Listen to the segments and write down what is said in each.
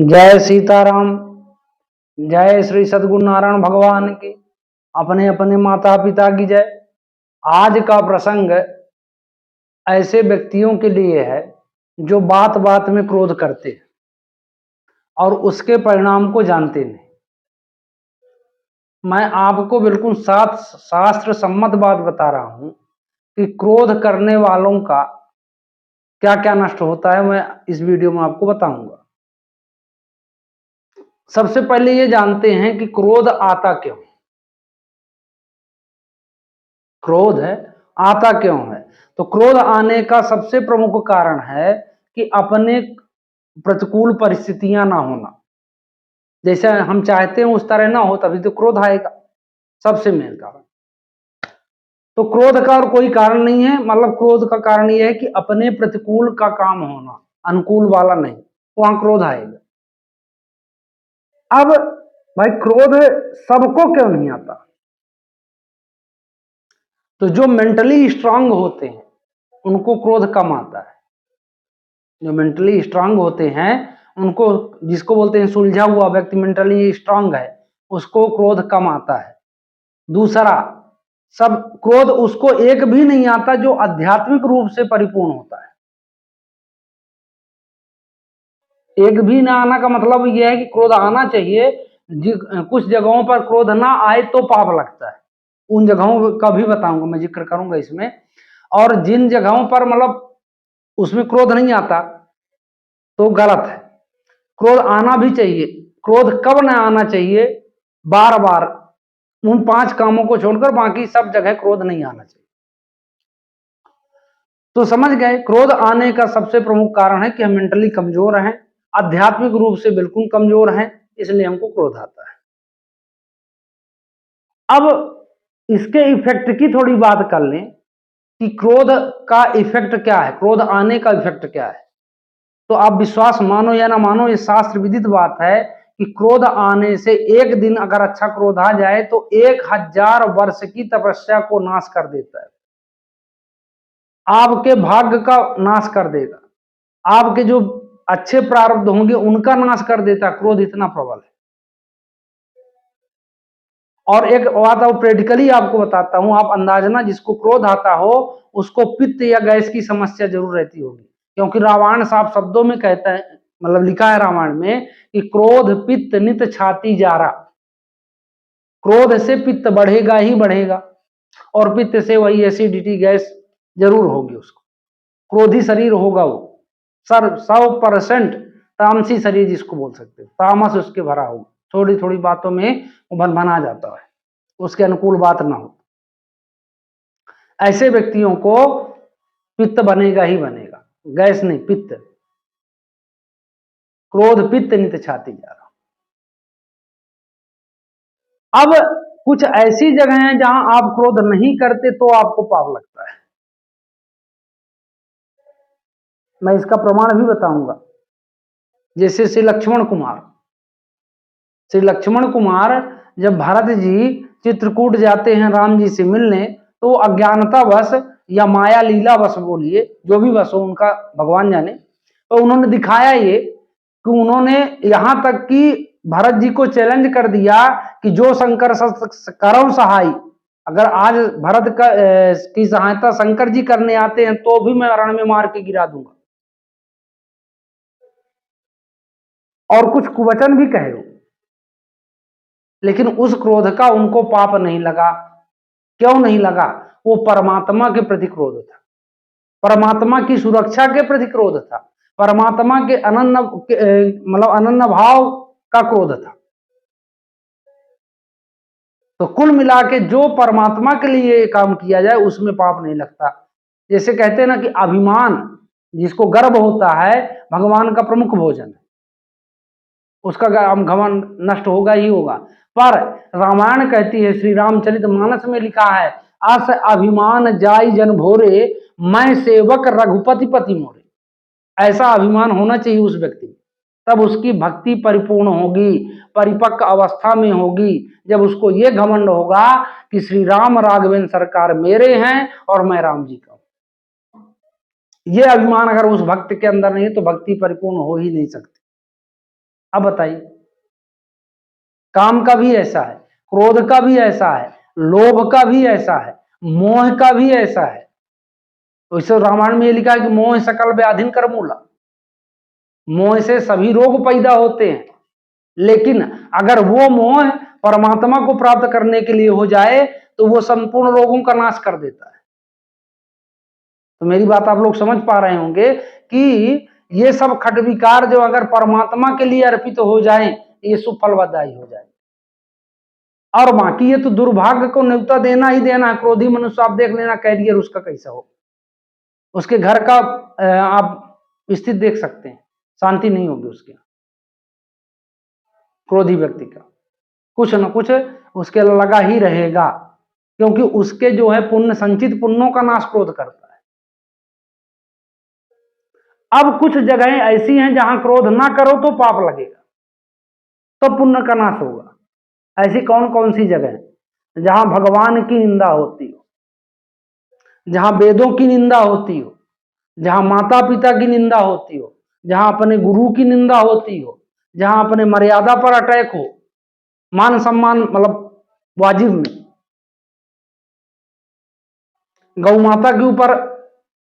जय सीताराम। जय श्री सद्गुरु नारायण भगवान की। अपने अपने माता पिता की जय। आज का प्रसंग ऐसे व्यक्तियों के लिए है जो बात बात में क्रोध करते हैं और उसके परिणाम को जानते नहीं। मैं आपको बिल्कुल शास्त्र सम्मत बात बता रहा हूं कि क्रोध करने वालों का क्या क्या नष्ट होता है, मैं इस वीडियो में आपको बताऊंगा। सबसे पहले ये जानते हैं कि क्रोध आता क्यों। क्रोध है आता क्यों है? तो क्रोध आने का सबसे प्रमुख कारण है कि अपने प्रतिकूल परिस्थितियां ना होना। जैसे हम चाहते हैं उस तरह ना हो, तभी तो क्रोध आएगा। सबसे मेन कारण तो क्रोध का और कोई कारण नहीं है। मतलब क्रोध का कारण यह है कि अपने प्रतिकूल का काम होना, अनुकूल वाला नहीं, वहां क्रोध आएगा। अब भाई, क्रोध सबको क्यों नहीं आता? तो जो मेंटली स्ट्रांग होते हैं उनको क्रोध कम आता है। जो मेंटली स्ट्रांग होते हैं उनको, जिसको बोलते हैं सुलझा हुआ व्यक्ति, मेंटली स्ट्रांग है, उसको क्रोध कम आता है। दूसरा, सब क्रोध उसको एक भी नहीं आता जो आध्यात्मिक रूप से परिपूर्ण होता है। एक भी ना आना का मतलब यह है कि क्रोध आना चाहिए। कुछ जगहों पर क्रोध ना आए तो पाप लगता है। उन जगहों का भी बताऊंगा, मैं जिक्र करूंगा इसमें। और जिन जगहों पर मतलब उसमें क्रोध नहीं आता तो गलत है। क्रोध आना भी चाहिए। क्रोध कब ना आना चाहिए? बार बार उन 5 कामों को छोड़कर बाकी सब जगह क्रोध नहीं आना चाहिए। तो समझ गए, क्रोध आने का सबसे प्रमुख कारण है कि हम मेंटली कमजोर हैं, आध्यात्मिक रूप से बिल्कुल कमजोर हैं, इसलिए हमको क्रोध आता है। अब इसके इफेक्ट की थोड़ी बात कर लें कि क्रोध का इफेक्ट क्या है, क्रोध आने का इफेक्ट क्या है। तो आप विश्वास मानो या ना मानो, ये शास्त्र विदित बात है कि क्रोध आने से एक दिन अगर अच्छा क्रोध आ जाए तो 1000 वर्ष की तपस्या को नाश कर देता है। आपके भाग्य का नाश कर देगा, आपके जो अच्छे प्रारब्ध होंगे उनका नाश कर देता है। क्रोध इतना प्रबल है। और एक बात और प्रैक्टिकली आपको बताता हूं, आप अंदाजना, जिसको क्रोध आता हो उसको पित्त या गैस की समस्या जरूर रहती होगी। क्योंकि रामायण साफ शब्दों में कहता है, मतलब लिखा है रामायण में कि क्रोध पित्त नित छाती जारा। क्रोध से पित्त बढ़ेगा ही बढ़ेगा और पित्त से वही एसिडिटी, गैस जरूर होगी उसको। क्रोधी शरीर होगा वो। 100% तामसी शरीर जिसको बोल सकते हैं, तामस उसके भरा होगा। थोड़ी थोड़ी बातों में बना जाता है, उसके अनुकूल बात ना हो। ऐसे व्यक्तियों को पित्त बनेगा ही बनेगा, गैस नहीं, पित्त। क्रोध पित्त नित छाती जा रहा। अब कुछ ऐसी जगह हैं जहां आप क्रोध नहीं करते तो आपको पाप लगता है। मैं इसका प्रमाण भी बताऊंगा। जैसे श्री लक्ष्मण कुमार, जब भरत जी चित्रकूट जाते हैं राम जी से मिलने, तो अज्ञानतावश या माया लीला वश, बोलिए जो भी वश हो उनका, भगवान जाने, तो उन्होंने दिखाया ये कि उन्होंने यहां तक कि भरत जी को चैलेंज कर दिया कि जो शंकर करो सहाय, अगर आज भरत की सहायता शंकर जी करने आते हैं तो भी मैं रण में मार के गिरा दूंगा। और कुछ कुवचन भी कहे, लेकिन उस क्रोध का उनको पाप नहीं लगा। क्यों नहीं लगा? वो परमात्मा के प्रति क्रोध था, परमात्मा की सुरक्षा के प्रति क्रोध था, परमात्मा के अनन्य, मतलब अनन्य भाव का क्रोध था। तो कुल मिला के जो परमात्मा के लिए काम किया जाए उसमें पाप नहीं लगता। जैसे कहते हैं ना कि अभिमान, जिसको गर्व होता है, भगवान का प्रमुख भोजन है, उसका घमंड नष्ट होगा ही होगा। पर रामायण कहती है, श्री रामचरितमानस में लिखा है, अस अभिमान जाई जन भोरे, मैं सेवक रघुपति पति मोरे। ऐसा अभिमान होना चाहिए उस व्यक्ति, तब उसकी भक्ति परिपूर्ण होगी, परिपक्व अवस्था में होगी। जब उसको ये घमंड होगा कि श्री राम राघवेंद्र सरकार मेरे हैं और मैं राम जी का हूं। ये अभिमान अगर उस भक्त के अंदर नहीं है तो भक्ति परिपूर्ण हो ही नहीं सकती। अब बताइए, काम का भी ऐसा है, क्रोध का भी ऐसा है, लोभ का भी ऐसा है, मोह का भी ऐसा है। तो इसे रामायण में ये लिखा है कि मोह सकल व्याधिन कर मूला, मोह से सभी रोग पैदा होते हैं। लेकिन अगर वो मोह परमात्मा को प्राप्त करने के लिए हो जाए तो वो संपूर्ण रोगों का नाश कर देता है। तो मेरी बात आप लोग समझ पा रहे होंगे कि ये सब खट विकार जो अगर परमात्मा के लिए अर्पित हो जाए, ये सुफलदायी हो जाए। और बाकी ये तो दुर्भाग्य को न्योता देना ही देना है। क्रोधी मनुष्य आप देख लेना कैरियर उसका कैसा हो, उसके घर का आप स्थिति देख सकते हैं, शांति नहीं होगी उसके। क्रोधी व्यक्ति का कुछ न कुछ उसके लगा ही रहेगा, क्योंकि उसके जो है पुण्य, संचित पुण्यों का नाश क्रोध करता है। अब कुछ जगहें ऐसी हैं जहां क्रोध ना करो तो पाप लगेगा, तो पुण्य का नाश होगा। ऐसी कौन कौन सी जगह है? जहां भगवान की निंदा होती हो, जहां वेदों की निंदा होती हो, जहां माता पिता की निंदा होती हो, जहां अपने गुरु की निंदा होती हो, जहां अपने मर्यादा पर अटैक हो, मान सम्मान मतलब वाजिब में, गौ माता के ऊपर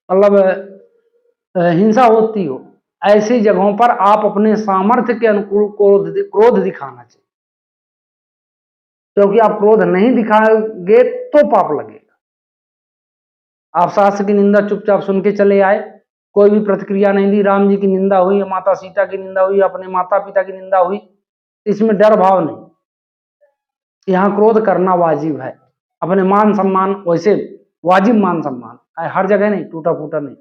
मतलब हिंसा होती हो, ऐसी जगहों पर आप अपने सामर्थ्य के अनुकूल क्रोध दिखाना चाहिए। क्योंकि आप क्रोध नहीं दिखाओगे तो पाप लगेगा। आप शास्त्र की निंदा चुपचाप सुन के चले आए, कोई भी प्रतिक्रिया नहीं दी, राम जी की निंदा हुई, माता सीता की निंदा हुई, अपने माता पिता की निंदा हुई, इसमें डर भाव नहीं। यहाँ क्रोध करना वाजिब है, अपने मान सम्मान वैसे वाजिब मान सम्मान, हर जगह नहीं, टूटा फूटा नहीं,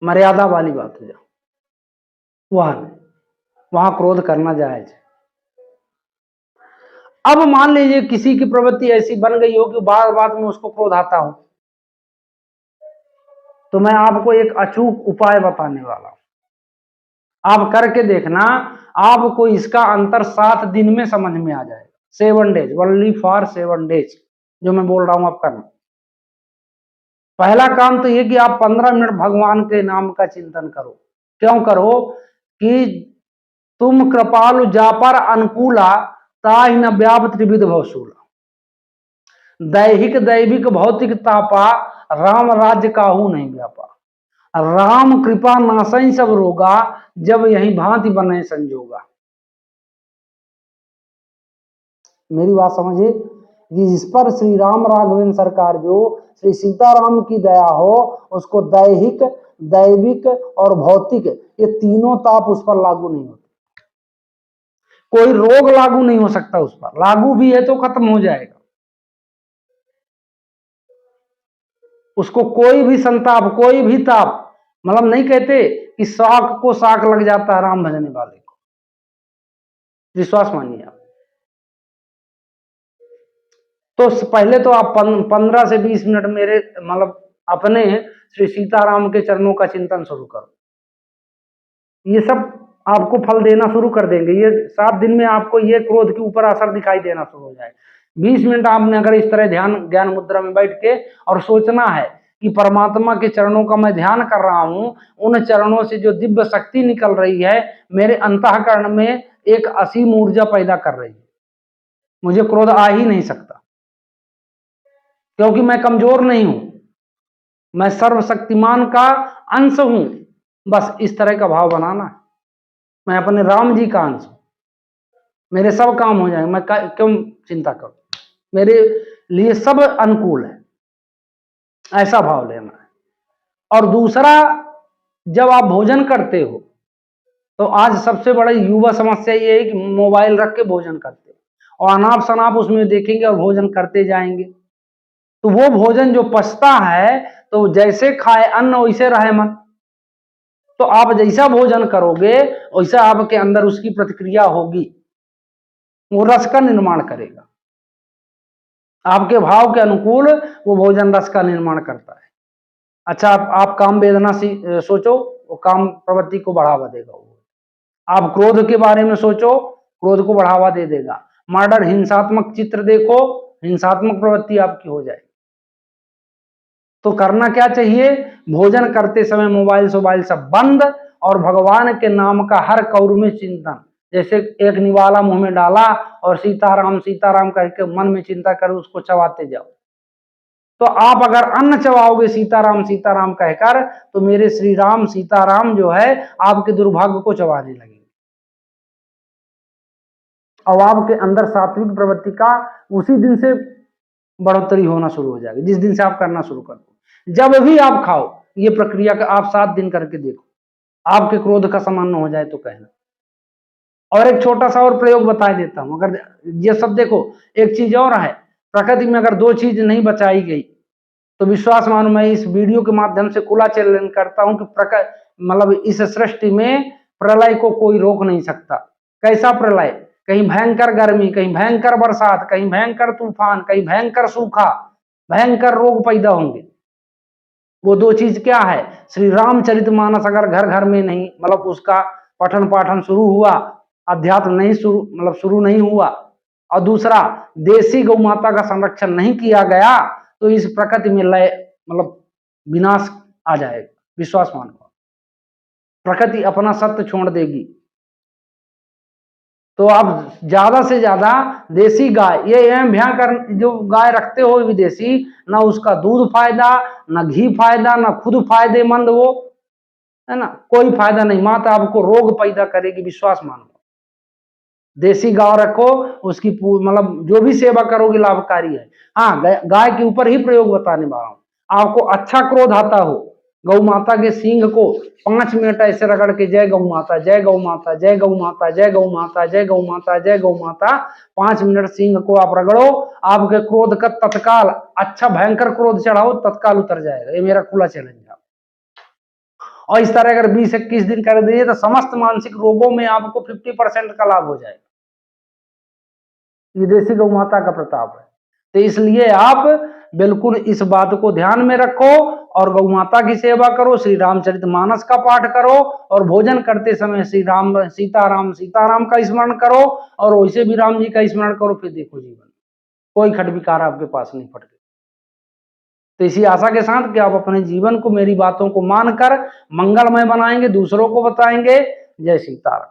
मर्यादा वाली बात है जहाँ, वहां क्रोध करना जायज है। अब मान लीजिए किसी की प्रवृत्ति ऐसी बन गई हो कि बार बार में उसको क्रोध आता हो, तो मैं आपको एक अचूक उपाय बताने वाला हूं, आप करके देखना, आपको इसका अंतर 7 दिन में समझ में आ जाएगा। 7 डेज, ओनली फॉर 7 डेज जो मैं बोल रहा हूं आप करना। पहला काम तो ये कि आप 15 मिनट भगवान के नाम का चिंतन करो। क्यों करो? कि तुम कृपालु जापर अनुकूला ताहि न व्याप त्रिविध भवशूला, दैहिक दैविक भौतिक तापा राम राज्य काहू नहीं व्यापा, राम कृपा नासई सब रोगा, जब यही भांति बने संजोगा। मेरी बात समझिए कि जिस पर श्री राम राघवेंद्र सरकार जो श्री सीताराम की दया हो, उसको दैहिक दैविक और भौतिक ये तीनों ताप उस पर लागू नहीं होते। कोई रोग लागू नहीं हो सकता उस पर, लागू भी है तो खत्म हो जाएगा। उसको कोई भी संताप, कोई भी ताप, मतलब नहीं कहते कि शाक को शाक लग जाता है राम भजने वाले को, विश्वास मानिए आप। तो पहले तो आप 15 से 20 मिनट मेरे मतलब अपने श्री सीताराम के चरणों का चिंतन शुरू करो, ये सब आपको फल देना शुरू कर देंगे। ये 7 दिन में आपको ये क्रोध के ऊपर असर दिखाई देना शुरू हो जाए। 20 मिनट आपने अगर इस तरह ध्यान ज्ञान मुद्रा में बैठ के और सोचना है कि परमात्मा के चरणों का मैं ध्यान कर रहा हूं, उन चरणों से जो दिव्य शक्ति निकल रही है मेरे अंतःकरण में एक असीम ऊर्जा पैदा कर रही है, मुझे क्रोध आ ही नहीं सकता, क्योंकि मैं कमजोर नहीं हूं, मैं सर्वशक्तिमान का अंश हूं। बस इस तरह का भाव बनाना है, मैं अपने राम जी का अंश हूं, मेरे सब काम हो जाएंगे, मैं क्यों चिंता करूं, मेरे लिए सब अनुकूल है, ऐसा भाव लेना है। और दूसरा, जब आप भोजन करते हो तो आज सबसे बड़ी युवा समस्या ये है कि मोबाइल रख के भोजन करते हो और अनाप शनाप उसमें देखेंगे और भोजन करते जाएंगे, तो वो भोजन जो पचता है तो जैसे खाए अन्न वैसे रहे मन। तो आप जैसा भोजन करोगे वैसा आपके अंदर उसकी प्रतिक्रिया होगी, वो रस का निर्माण करेगा, आपके भाव के अनुकूल वो भोजन रस का निर्माण करता है। अच्छा, आप काम वेदना सोचो, वो काम प्रवृत्ति को बढ़ावा देगा। वो आप क्रोध के बारे में सोचो, क्रोध को बढ़ावा दे देगा। मर्डर, हिंसात्मक चित्र देखो, हिंसात्मक प्रवृत्ति आपकी हो जाएगी। तो करना क्या चाहिए? भोजन करते समय मोबाइल सोबाइल सब बंद और भगवान के नाम का हर कौर में चिंतन। जैसे एक निवाला मुंह में डाला और सीताराम करके मन में चिंता कर उसको चबाते जाओ। तो आप अगर अन्न चबाओगे सीताराम कहकर, तो मेरे श्री राम सीताराम जो है आपके दुर्भाग्य को चबाने लगेंगे और आपके अंदर सात्विक प्रवृत्ति का उसी दिन से बढ़ोतरी होना शुरू हो जाएगी, जिस दिन से आप करना शुरू कर दो। जब भी आप खाओ, ये प्रक्रिया का आप 7 दिन करके देखो, आपके क्रोध का समाप्त हो जाए तो कहना। और एक छोटा सा और प्रयोग बता देता हूं। अगर ये सब देखो, एक चीज और है, प्रकृति में अगर 2 चीज नहीं बचाई गई तो विश्वास मानो मैं इस वीडियो के माध्यम से खुला चैलेंज करता हूं कि मतलब इस सृष्टि में प्रलय को कोई रोक नहीं सकता। कैसा प्रलय? कहीं भयंकर गर्मी, कहीं भयंकर बरसात, कहीं भयंकर तूफान, कहीं भयंकर सूखा, भयंकर रोग पैदा होंगे। वो 2 चीज क्या है? श्री रामचरितमानस अगर घर घर में नहीं, मतलब उसका पठन पाठन शुरू हुआ, अध्यात्म नहीं शुरू नहीं हुआ, और दूसरा देसी गौ माता का संरक्षण नहीं किया गया, तो इस प्रकृति में लय मतलब विनाश आ जाएगा। विश्वास मानो, प्रकृति अपना सत्य छोड़ देगी। तो आप ज्यादा से ज्यादा देसी गाय, ये भयंकर जो गाय रखते हो विदेशी, ना उसका दूध फायदा, ना घी फायदा, ना खुद फायदेमंद, वो है ना, कोई फायदा नहीं, माता आपको रोग पैदा करेगी। विश्वास मानो, देसी गाय रखो, उसकी मतलब जो भी सेवा करोगे लाभकारी है। हाँ, गाय के ऊपर ही प्रयोग बताने वाला हूं। आपको अच्छा क्रोध आता हो, गौ माता के सींग को 5 मिनट ऐसे रगड़ के जय गौ माता, जय गौ माता, जय गौ माता, जय गौ माता, जय गौ माता, जय गौ माता, 5 मिनट सींग को आप रगड़ो, आपके क्रोध का तत्काल, अच्छा भयंकर क्रोध चढ़ाओ, तत्काल उतर जाएगा। ये मेरा खुला चैलेंज है। और इस तरह अगर 20-21 दिन कर दीजिए तो समस्त मानसिक रोगों में आपको 50% का लाभ हो जाएगा। ये देसी गौ माता का प्रताप है। तो इसलिए आप बिल्कुल इस बात को ध्यान में रखो और गौ माता की सेवा करो, श्री रामचरितमानस का पाठ करो, और भोजन करते समय श्री राम सीताराम का स्मरण करो, और वैसे भी राम जी का स्मरण करो। फिर देखो जीवन कोई खटविकार आपके पास नहीं पड़ेगा। तो इसी आशा के साथ कि आप अपने जीवन को मेरी बातों को मानकर मंगलमय बनाएंगे, दूसरों को बताएंगे। जय सीताराम।